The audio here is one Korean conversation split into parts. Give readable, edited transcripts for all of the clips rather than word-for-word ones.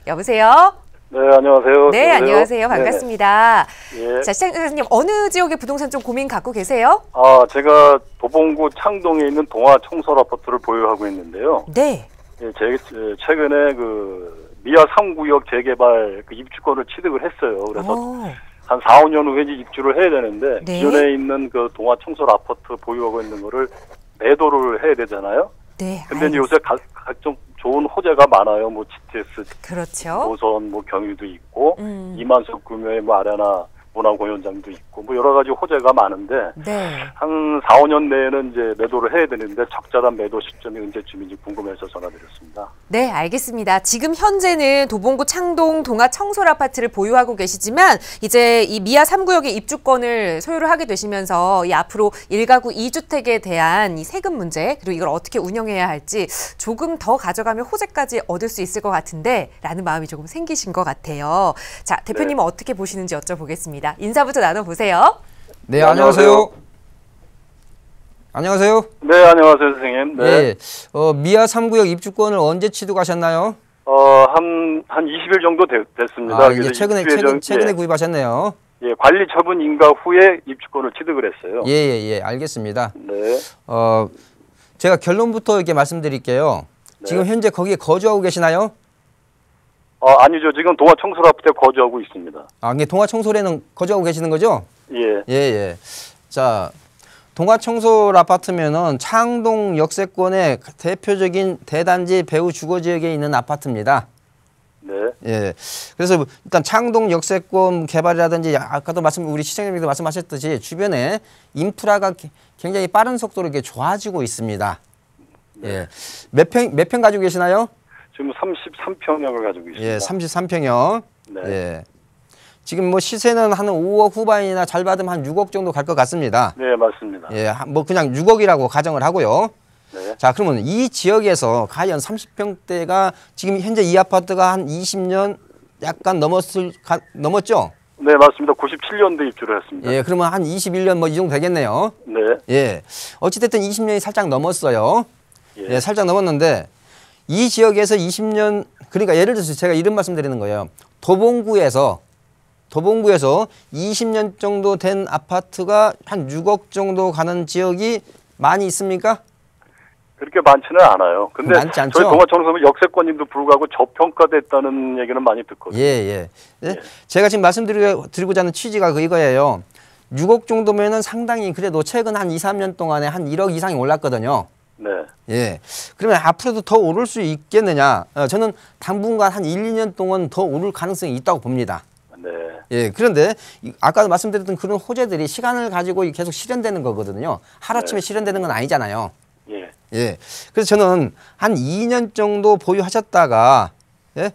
여보세요? 네, 안녕하세요. 네, 안녕하세요. 반갑습니다. 예. 자, 시장님 어느 지역의 부동산 좀 고민 갖고 계세요? 제가 도봉구 창동에 있는 동아 청솔 아파트를 보유하고 있는데요. 네. 예, 최근에 미아 3구역 재개발 입주권을 취득을 했어요. 그래서 한 4, 5년 후에 이제 입주를 해야 되는데 네. 기존에 있는 동아 청솔 아파트 보유하고 있는 거를 매도를 해야 되잖아요. 네. 근데 이제 요새 각종 좋은 호재가 많아요. GTS, 그렇죠. 노선, 경유도 있고, 이만석 구매의 아레나 문화공연장도 있고, 여러 가지 호재가 많은데, 네. 한 4, 5년 내에는 이제 매도를 해야 되는데, 적절한 매도 시점이 언제쯤인지 궁금해서 전화드렸습니다. 네, 알겠습니다. 지금 현재는 도봉구 창동 동아 청솔 아파트를 보유하고 계시지만, 이제 이 미아 3구역의 입주권을 소유를 하게 되시면서, 이 앞으로 1가구 2주택에 대한 이 세금 문제, 그리고 이걸 어떻게 운영해야 할지 조금 더 가져가면 호재까지 얻을 수 있을 것 같은데, 라는 마음이 조금 생기신 것 같아요. 자, 대표님은 어떻게 보시는지 여쭤보겠습니다. 인사부터 나눠보세요. 네, 안녕하세요. 안녕하세요. 네, 안녕하세요, 선생님. 네. 미아 3구역 입주권을 언제 취득하셨나요? 한 20일 정도 됐습니다. 이제 최근에 구입하셨네요. 예, 관리 처분 인가 후에 입주권을 취득을 했어요. 예, 알겠습니다. 네. 제가 결론부터 이렇게 말씀드릴게요. 네. 지금 현재 거기에 거주하고 계시나요? 아니죠. 지금 동아 청솔 아파트에 거주하고 있습니다. 이게 동아 청솔에는 거주하고 계시는 거죠? 예. 자, 동아 청솔 아파트면은 창동 역세권의 대표적인 대단지 배후 주거 지역에 있는 아파트입니다. 네. 예. 그래서 일단 창동 역세권 개발이라든지 아까도 우리 시장님께서 말씀하셨듯이 주변에 인프라가 굉장히 빠른 속도로 이렇게 좋아지고 있습니다. 네. 예. 몇 평 가지고 계시나요? 지금 33평형을 가지고 있습니다. 예, 33평형. 네. 예. 지금 시세는 한 5억 후반이나 잘 받으면 한 6억 정도 갈 것 같습니다. 네, 맞습니다. 예, 그냥 6억이라고 가정을 하고요. 네. 자, 그러면 이 지역에서 과연 30평대가 지금 현재 이 아파트가 한 20년 약간 넘었죠? 네, 맞습니다. 97년도에 입주를 했습니다. 예, 그러면 한 21년 이 정도 되겠네요. 네. 예. 어찌됐든 20년이 살짝 넘었어요. 예. 예, 살짝 넘었는데 이 지역에서 20년, 그러니까 예를 들어서 제가 이런 말씀 드리는 거예요. 도봉구에서 20년 정도 된 아파트가 한 6억 정도 가는 지역이 많이 있습니까? 그렇게 많지는 않아요. 근데 많지 않죠? 저희 동아 청솔 역세권님도 불구하고 저평가됐다는 얘기는 많이 듣거든요. 예. 제가 지금 말씀드리고자 하는 취지가 이거예요. 6억 정도면은 상당히 그래도 최근 한 2, 3년 동안에 한 1억 이상이 올랐거든요. 네. 예. 그러면 앞으로도 더 오를 수 있겠느냐? 저는 당분간 한 1, 2년 동안 더 오를 가능성이 있다고 봅니다. 네. 예. 그런데 아까도 말씀드렸던 그런 호재들이 시간을 가지고 계속 실현되는 거거든요. 하루아침에 실현되는 건 아니잖아요. 예. 그래서 저는 한 2년 정도 보유하셨다가 예?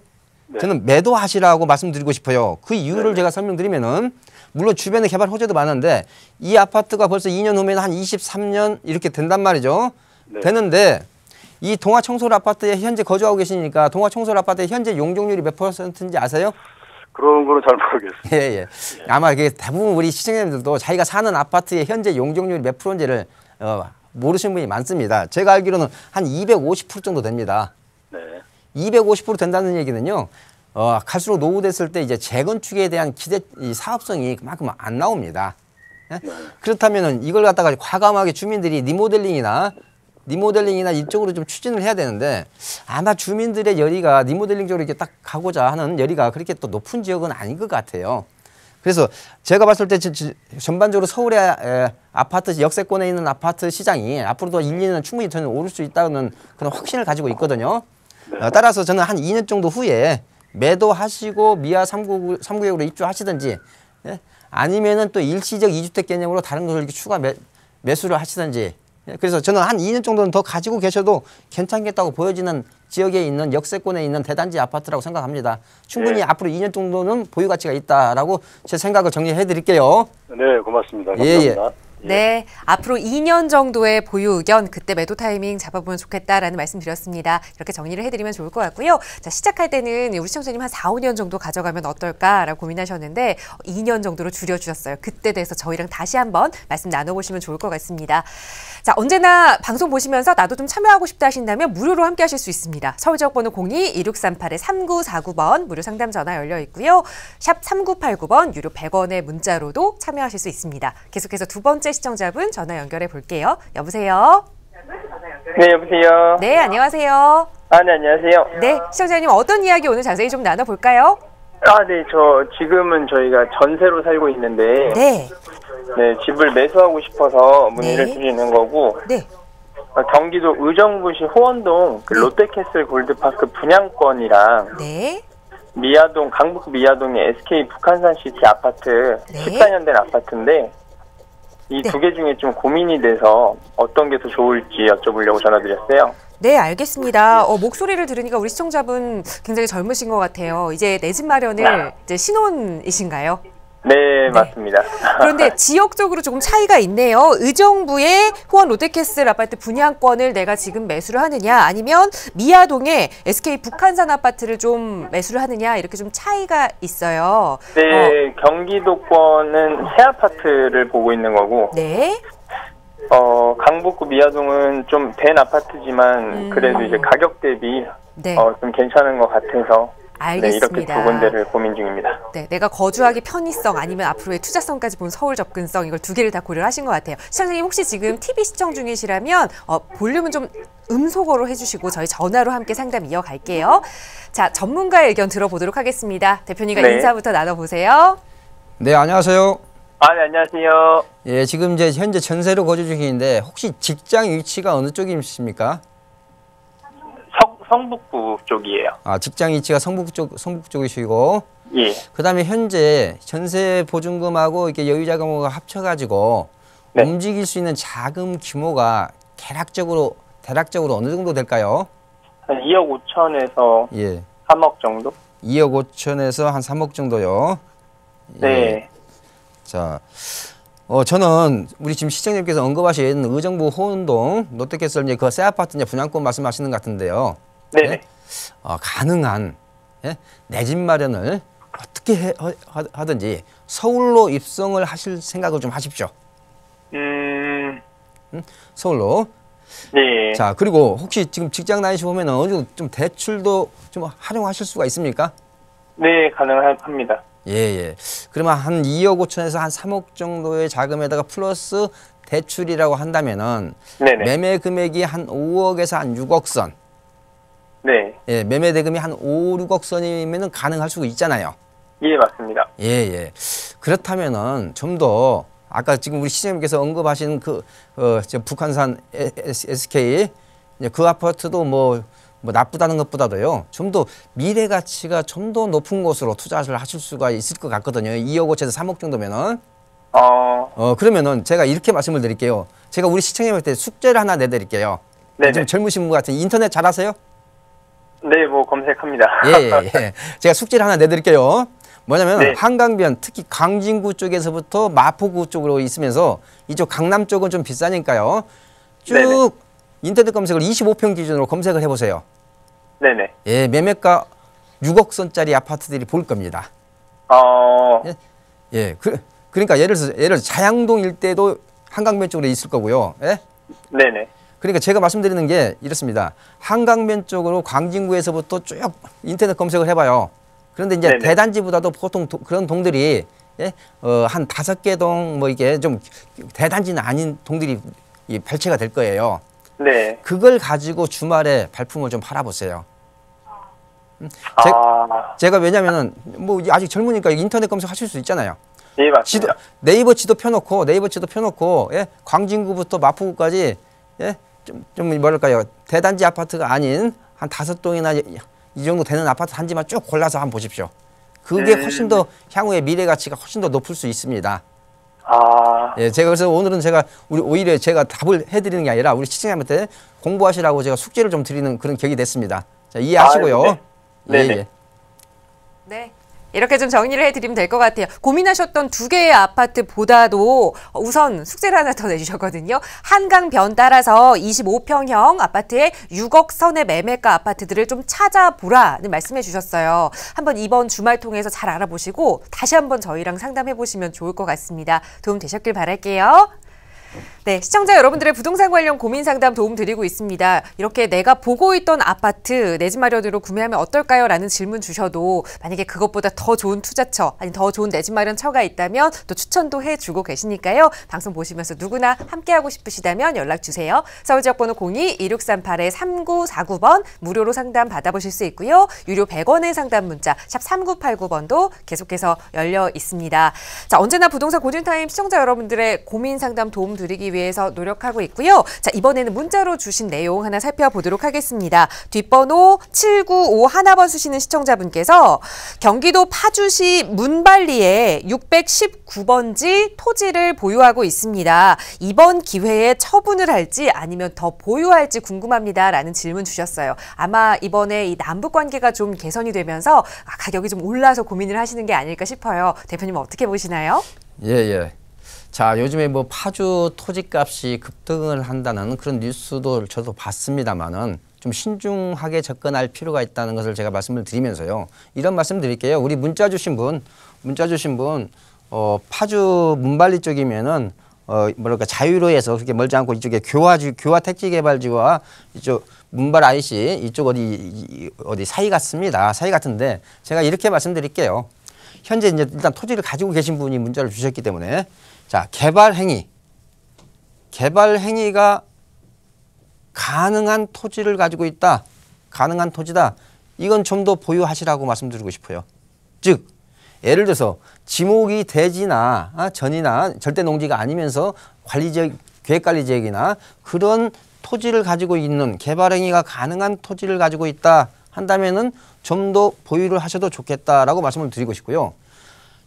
네. 저는 매도하시라고 말씀드리고 싶어요. 그 이유를 제가 설명드리면은 물론 주변에 개발 호재도 많은데 이 아파트가 벌써 2년 후면 한 23년 이렇게 된단 말이죠. 네. 되는데 이 동아 청솔 아파트에 현재 거주하고 계시니까 동아 청솔 아파트의 현재 용적률이 몇 %인지 아세요? 그런 거는 잘 모르겠습니다. 예. 아마 이게 대부분 우리 시청자님들도 자기가 사는 아파트의 현재 용적률이 몇 %인지를 모르시는 분이 많습니다. 제가 알기로는 한 250% 정도 됩니다. 네. 250% 된다는 얘기는요. 갈수록 노후됐을 때 이제 재건축에 대한 이 사업성이 그만큼 안 나옵니다. 예? 네. 그렇다면은 이걸 갖다가 과감하게 주민들이 리모델링이나 이쪽으로 좀 추진을 해야 되는데 아마 주민들의 열의가 리모델링 쪽으로 이렇게 딱 가고자 하는 열의가 그렇게 또 높은 지역은 아닌 것 같아요. 그래서 제가 봤을 때 전반적으로 서울의 아파트 역세권에 있는 아파트 시장이 앞으로도 1, 2년은 충분히 저는 오를 수 있다는 그런 확신을 가지고 있거든요. 네. 따라서 저는 한 2년 정도 후에 매도하시고 미아 3구역으로 입주하시든지 예? 아니면은 또 일시적 2주택 개념으로 다른 것을 이렇게 추가 매수를 하시든지 예? 그래서 저는 한 2년 정도는 더 가지고 계셔도 괜찮겠다고 보여지는 지역에 있는 역세권에 있는 대단지 아파트라고 생각합니다. 충분히 앞으로 2년 정도는 보유 가치가 있다라고 제 생각을 정리해 드릴게요. 네, 고맙습니다. 감사합니다. 네, 앞으로 2년 정도의 보유 의견, 그때 매도 타이밍 잡아보면 좋겠다라는 말씀 드렸습니다. 이렇게 정리를 해드리면 좋을 것 같고요. 자, 시작할 때는 우리 시청자님 한 4, 5년 정도 가져가면 어떨까라고 고민하셨는데 2년 정도로 줄여주셨어요. 그때 대해서 저희랑 다시 한번 말씀 나눠보시면 좋을 것 같습니다. 자, 언제나 방송 보시면서 나도 좀 참여하고 싶다 하신다면 무료로 함께 하실 수 있습니다. 서울지역번호 02-2638-3949번 무료 상담 전화 열려 있고요. 샵 3989번 유료 100원의 문자로도 참여하실 수 있습니다. 계속해서 두 번째 시청자분 전화 연결해 볼게요. 여보세요? 네, 여보세요? 네, 안녕하세요. 아, 네, 안녕하세요. 네, 시청자님 어떤 이야기 오늘 자세히 좀 나눠볼까요? 아, 네, 지금은 저희가 전세로 살고 있는데, 네. 네, 집을 매수하고 싶어서 문의를 네. 드리는 거고, 네. 경기도 의정부시 호원동 그 네. 롯데캐슬 골드파크 분양권이랑 네. 미아동, 강북 미아동의 SK 북한산시티 아파트, 네. 14년 된 아파트인데, 이 네. 두 개 중에 좀 고민이 돼서 어떤 게 더 좋을지 여쭤보려고 전화드렸어요. 네, 알겠습니다. 목소리를 들으니까 우리 시청자분 굉장히 젊으신 것 같아요. 이제 내 집 마련을 이제 신혼이신가요? 네, 맞습니다. 그런데 지역적으로 조금 차이가 있네요. 의정부의 호원 롯데캐슬 아파트 분양권을 내가 지금 매수를 하느냐, 아니면 미아동의 SK 북한산 아파트를 좀 매수를 하느냐, 이렇게 좀 차이가 있어요. 네, 경기도권은 새 아파트를 보고 있는 거고, 네. 강북구 미아동은 좀 된 아파트지만 그래도 이제 가격 대비 네. 좀 괜찮은 것 같아서 네, 이렇게 알겠습니다. 두 군데를 고민 중입니다. 네, 내가 거주하기 편의성 아니면 앞으로의 투자성까지 본 서울 접근성, 이걸 두 개를 다 고려를 하신 것 같아요. 시청자님 혹시 지금 TV 시청 중이시라면 볼륨은 좀 음소거로 해주시고 저희 전화로 함께 상담 이어갈게요. 자, 전문가의 의견 들어보도록 하겠습니다. 대표님과 네. 인사부터 나눠보세요. 네, 안녕하세요. 아, 네, 안녕하세요. 예, 지금 이제 현재 전세로 거주 중인데 혹시 직장 위치가 어느 쪽이십니까? 성북구 쪽이에요. 아, 직장 위치가 성북 쪽이시고, 예. 그다음에 현재 전세 보증금하고 이렇게 여유자금하고 합쳐가지고 네. 움직일 수 있는 자금 규모가 대략적으로 어느 정도 될까요? 한 2억 5천에서 예, 3억 정도? 2억 5천에서 한 3억 정도요. 예. 네. 자, 저는 우리 지금 시청자님께서 언급하신 의정부 호원동 롯데캐슬 이제 그 새 아파트 이제 분양권 말씀하시는 것 같은데요. 네네. 예? 가능한 내 집 마련을 어떻게 하든지 서울로 입성을 하실 생각을 좀 하십시오. 서울로. 네. 자, 그리고 혹시 지금 직장 다니시고 보면 어느 정도 좀 대출도 좀 활용하실 수가 있습니까? 네, 가능합니다. 예, 예. 그러면 한 2억 5천에서 한 3억 정도의 자금에다가 플러스 대출이라고 한다면은 네네. 매매 금액이 한 5억에서 한 6억 선. 네. 예, 매매 대금이 한 5, 6억 선이면은 가능할 수가 있잖아요. 예, 맞습니다. 예, 예. 그렇다면은 좀 더 아까 지금 우리 시장님께서 언급하신 저 북한산 SK 그 아파트도 뭐 나쁘다는 것보다도요. 좀 더 미래 가치가 좀 더 높은 곳으로 투자를 하실 수가 있을 것 같거든요. 2억 5천에서 3억 정도면은. 그러면은 제가 이렇게 말씀을 드릴게요. 제가 우리 시청자님한테 숙제를 하나 내드릴게요. 네네. 좀 젊으신 분 같은 인터넷 잘하세요? 네, 뭐 검색합니다. 예. 제가 숙제를 하나 내드릴게요. 뭐냐면 네. 한강변, 특히 광진구 쪽에서부터 마포구 쪽으로 있으면서 이쪽 강남 쪽은 좀 비싸니까요. 쭉 네네. 인터넷 검색을 25평 기준으로 검색을 해보세요. 네네. 예, 매매가 6억 선짜리 아파트들이 보일 겁니다. 예, 그러니까 예를 들어서 자양동 일대도 한강변 쪽으로 있을 거고요. 예? 네네. 그러니까 제가 말씀드리는 게 이렇습니다. 한강변 쪽으로 광진구에서부터 쭉 인터넷 검색을 해봐요. 그런데 이제 네네. 대단지보다도 보통 그런 동들이 한 5개 동 뭐 이게 좀 대단지는 아닌 동들이 발췌가 될 거예요. 네. 그걸 가지고 주말에 발품을 좀 팔아보세요. 제가 왜냐면은 뭐 아직 젊으니까 인터넷 검색하실 수 있잖아요. 예, 맞습니다. 네이버 지도 펴놓고 예? 광진구부터 마포구까지 예? 좀 뭐랄까요, 대단지 아파트가 아닌 한 5동이나 이 정도 되는 아파트 단지만 쭉 골라서 한번 보십시오. 그게 훨씬 더 향후의 미래 가치가 훨씬 더 높을 수 있습니다. 예, 제가 그래서 오늘은 오히려 제가 답을 해드리는 게 아니라 우리 시청자님한테 공부하시라고 제가 숙제를 좀 드리는 그런 격이 됐습니다. 자, 이해하시고요. 네. 예, 네네. 예. 네. 이렇게 좀 정리를 해드리면 될 것 같아요. 고민하셨던 두 개의 아파트보다도 우선 숙제를 하나 더 내주셨거든요. 한강변 따라서 25평형 아파트의 6억 선의 매매가 아파트들을 좀 찾아보라는 말씀해 주셨어요. 한번 이번 주말 통해서 잘 알아보시고 다시 한번 저희랑 상담해 보시면 좋을 것 같습니다. 도움 되셨길 바랄게요. 네, 시청자 여러분들의 부동산 관련 고민 상담 도움 드리고 있습니다. 이렇게 내가 보고 있던 아파트 내 집 마련으로 구매하면 어떨까요? 라는 질문 주셔도 만약에 그것보다 더 좋은 투자처, 아니 더 좋은 내 집 마련 처가 있다면 또 추천도 해주고 계시니까요. 방송 보시면서 누구나 함께하고 싶으시다면 연락 주세요. 서울지역번호 02-2638-3949번 무료로 상담 받아보실 수 있고요. 유료 100원의 상담 문자 샵 3989번도 계속해서 열려 있습니다. 자, 언제나 부동산 고진타임 시청자 여러분들의 고민 상담 도움 드리기 위해서 노력하고 있고요. 자, 이번에는 문자로 주신 내용 하나 살펴보도록 하겠습니다. 뒷번호 7951번 쓰시는 시청자분께서 경기도 파주시 문발리에 619번지 토지를 보유하고 있습니다. 이번 기회에 처분을 할지 아니면 더 보유할지 궁금합니다. 라는 질문 주셨어요. 아마 이번에 이 남북 관계가 좀 개선이 되면서 가격이 좀 올라서 고민을 하시는 게 아닐까 싶어요. 대표님은 어떻게 보시나요? 예. 자, 요즘에 뭐 파주 토지값이 급등을 한다는 그런 뉴스도 저도 봤습니다만은 좀 신중하게 접근할 필요가 있다는 것을 제가 말씀을 드리면서요. 이런 말씀 드릴게요. 우리 문자 주신 분 파주 문발리 쪽이면은 뭐랄까 자유로에서 그렇게 멀지 않고 이쪽에 교화 택지개발지와 이쪽 문발 IC 이쪽 어디 사이 같습니다. 사이 같은데 제가 이렇게 말씀드릴게요. 현재 이제 일단 토지를 가지고 계신 분이 문자를 주셨기 때문에 자, 개발 행위가 가능한 토지를 가지고 있다. 가능한 토지다. 이건 좀 더 보유하시라고 말씀드리고 싶어요. 즉, 예를 들어서 지목이 대지나 전이나 절대 농지가 아니면서 계획관리지역이나 그런 토지를 가지고 있는 개발 행위가 가능한 토지를 가지고 있다 한다면은 좀 더 보유를 하셔도 좋겠다라고 말씀을 드리고 싶고요.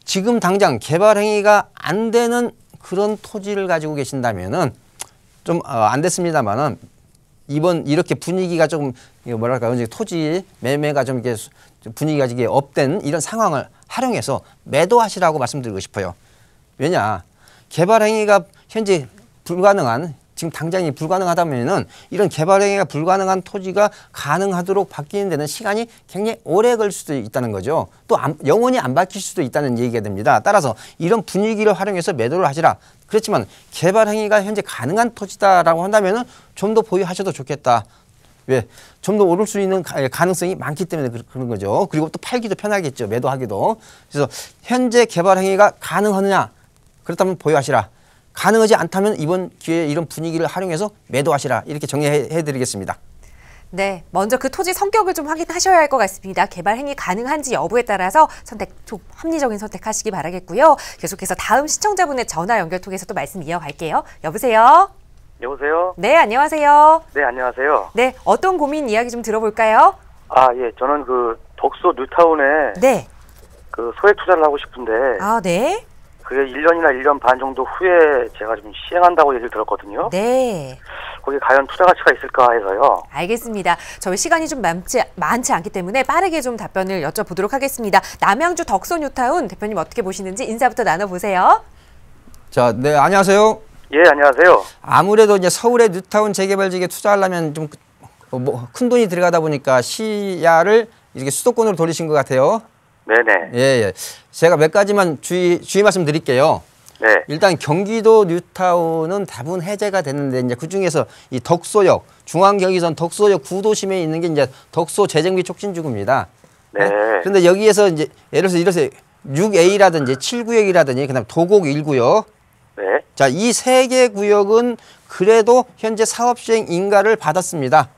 지금 당장 개발 행위가 안 되는 그런 토지를 가지고 계신다면은 좀 안 됐습니다만은 이번 이렇게 분위기가 좀 뭐랄까 토지 매매가 좀 이렇게 분위기가 이게 업된 이런 상황을 활용해서 매도하시라고 말씀드리고 싶어요. 왜냐 개발 행위가 현재 불가능한 지금 당장이 불가능하다면은 이런 개발 행위가 불가능한 토지가 가능하도록 바뀌는 데는 시간이 굉장히 오래 걸릴 수도 있다는 거죠. 또 영원히 안 바뀔 수도 있다는 얘기가 됩니다. 따라서 이런 분위기를 활용해서 매도를 하시라. 그렇지만 개발 행위가 현재 가능한 토지다라고 한다면은 좀 더 보유하셔도 좋겠다. 왜? 좀 더 오를 수 있는 가능성이 많기 때문에 그런 거죠. 그리고 또 팔기도 편하겠죠. 매도하기도. 그래서 현재 개발 행위가 가능하느냐? 그렇다면 보유하시라. 가능하지 않다면 이번 기회에 이런 분위기를 활용해서 매도하시라. 이렇게 정리해드리겠습니다. 네, 먼저 그 토지 성격을 좀 확인하셔야 할 것 같습니다. 개발 행위 가능한지 여부에 따라서 좀 합리적인 선택하시기 바라겠고요. 계속해서 다음 시청자분의 전화 연결 통해서 또 말씀 이어갈게요. 여보세요? 여보세요? 네, 안녕하세요. 네, 안녕하세요. 네, 어떤 고민 이야기 좀 들어볼까요? 예, 저는 그 덕소 뉴타운에 네. 그 소액 투자를 하고 싶은데 네. 그게 1년이나 1년 반 정도 후에 제가 좀 시행한다고 얘기를 들었거든요. 네. 거기 과연 투자 가치가 있을까 해서요. 알겠습니다. 저희 시간이 좀 많지 않기 때문에 빠르게 좀 답변을 여쭤보도록 하겠습니다. 남양주 덕소 뉴타운 대표님 어떻게 보시는지 인사부터 나눠보세요. 자, 네, 안녕하세요. 예, 안녕하세요. 아무래도 이제 서울의 뉴타운 재개발지에 투자하려면 좀 큰 돈이 들어가다 보니까 시야를 이렇게 수도권으로 돌리신 것 같아요. 네네. 예. 제가 몇 가지만 주의 말씀 드릴게요. 네. 일단 경기도 뉴타운은 대부분 해제가 됐는데 이제 그 중에서 이 덕소역, 중앙경의선 덕소역 구도심에 있는 게 이제 덕소 재정비 촉진지구입니다. 네. 그런데 여기에서 이제 예를 들어서 6A라든지 7구역이라든지 그다음 도곡 1구역. 네. 자, 이 세 개 구역은 그래도 현재 사업 시행 인가를 받았습니다.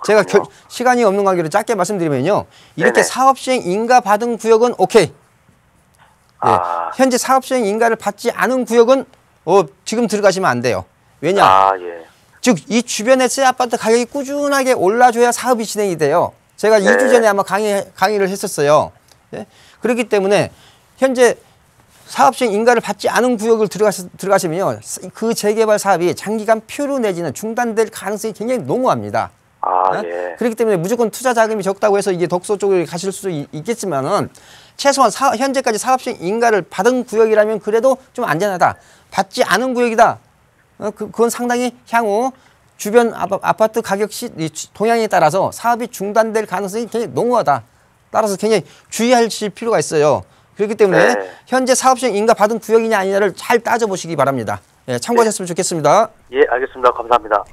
제가 시간이 없는 관계로 짧게 말씀드리면요. 이렇게 네네. 사업 시행 인가 받은 구역은 오케이. 현재 사업 시행 인가를 받지 않은 구역은 지금 들어가시면 안 돼요. 왜냐? 예. 즉 이 주변의 새 아파트 가격이 꾸준하게 올라줘야 사업이 진행이 돼요. 제가 2주 전에 아마 강의를 했었어요. 네? 그렇기 때문에 현재 사업 시행 인가를 받지 않은 구역을 들어가시면요. 그 재개발 사업이 장기간 표류 내지는 중단될 가능성이 굉장히 농후합니다. 예. 그렇기 때문에 무조건 투자 자금이 적다고 해서 이게 독소 쪽으로 가실 수도 있겠지만은 최소한 현재까지 사업식 인가를 받은 구역이라면 그래도 좀 안전하다. 받지 않은 구역이다. 그건 상당히 향후 주변 아파트 가격 동향에 따라서 사업이 중단될 가능성이 굉장히 농후하다. 따라서 굉장히 주의하실 필요가 있어요. 그렇기 때문에 네. 현재 사업식 인가 받은 구역이냐 아니냐를 잘 따져보시기 바랍니다. 예, 참고하셨으면 좋겠습니다. 예, 알겠습니다. 감사합니다.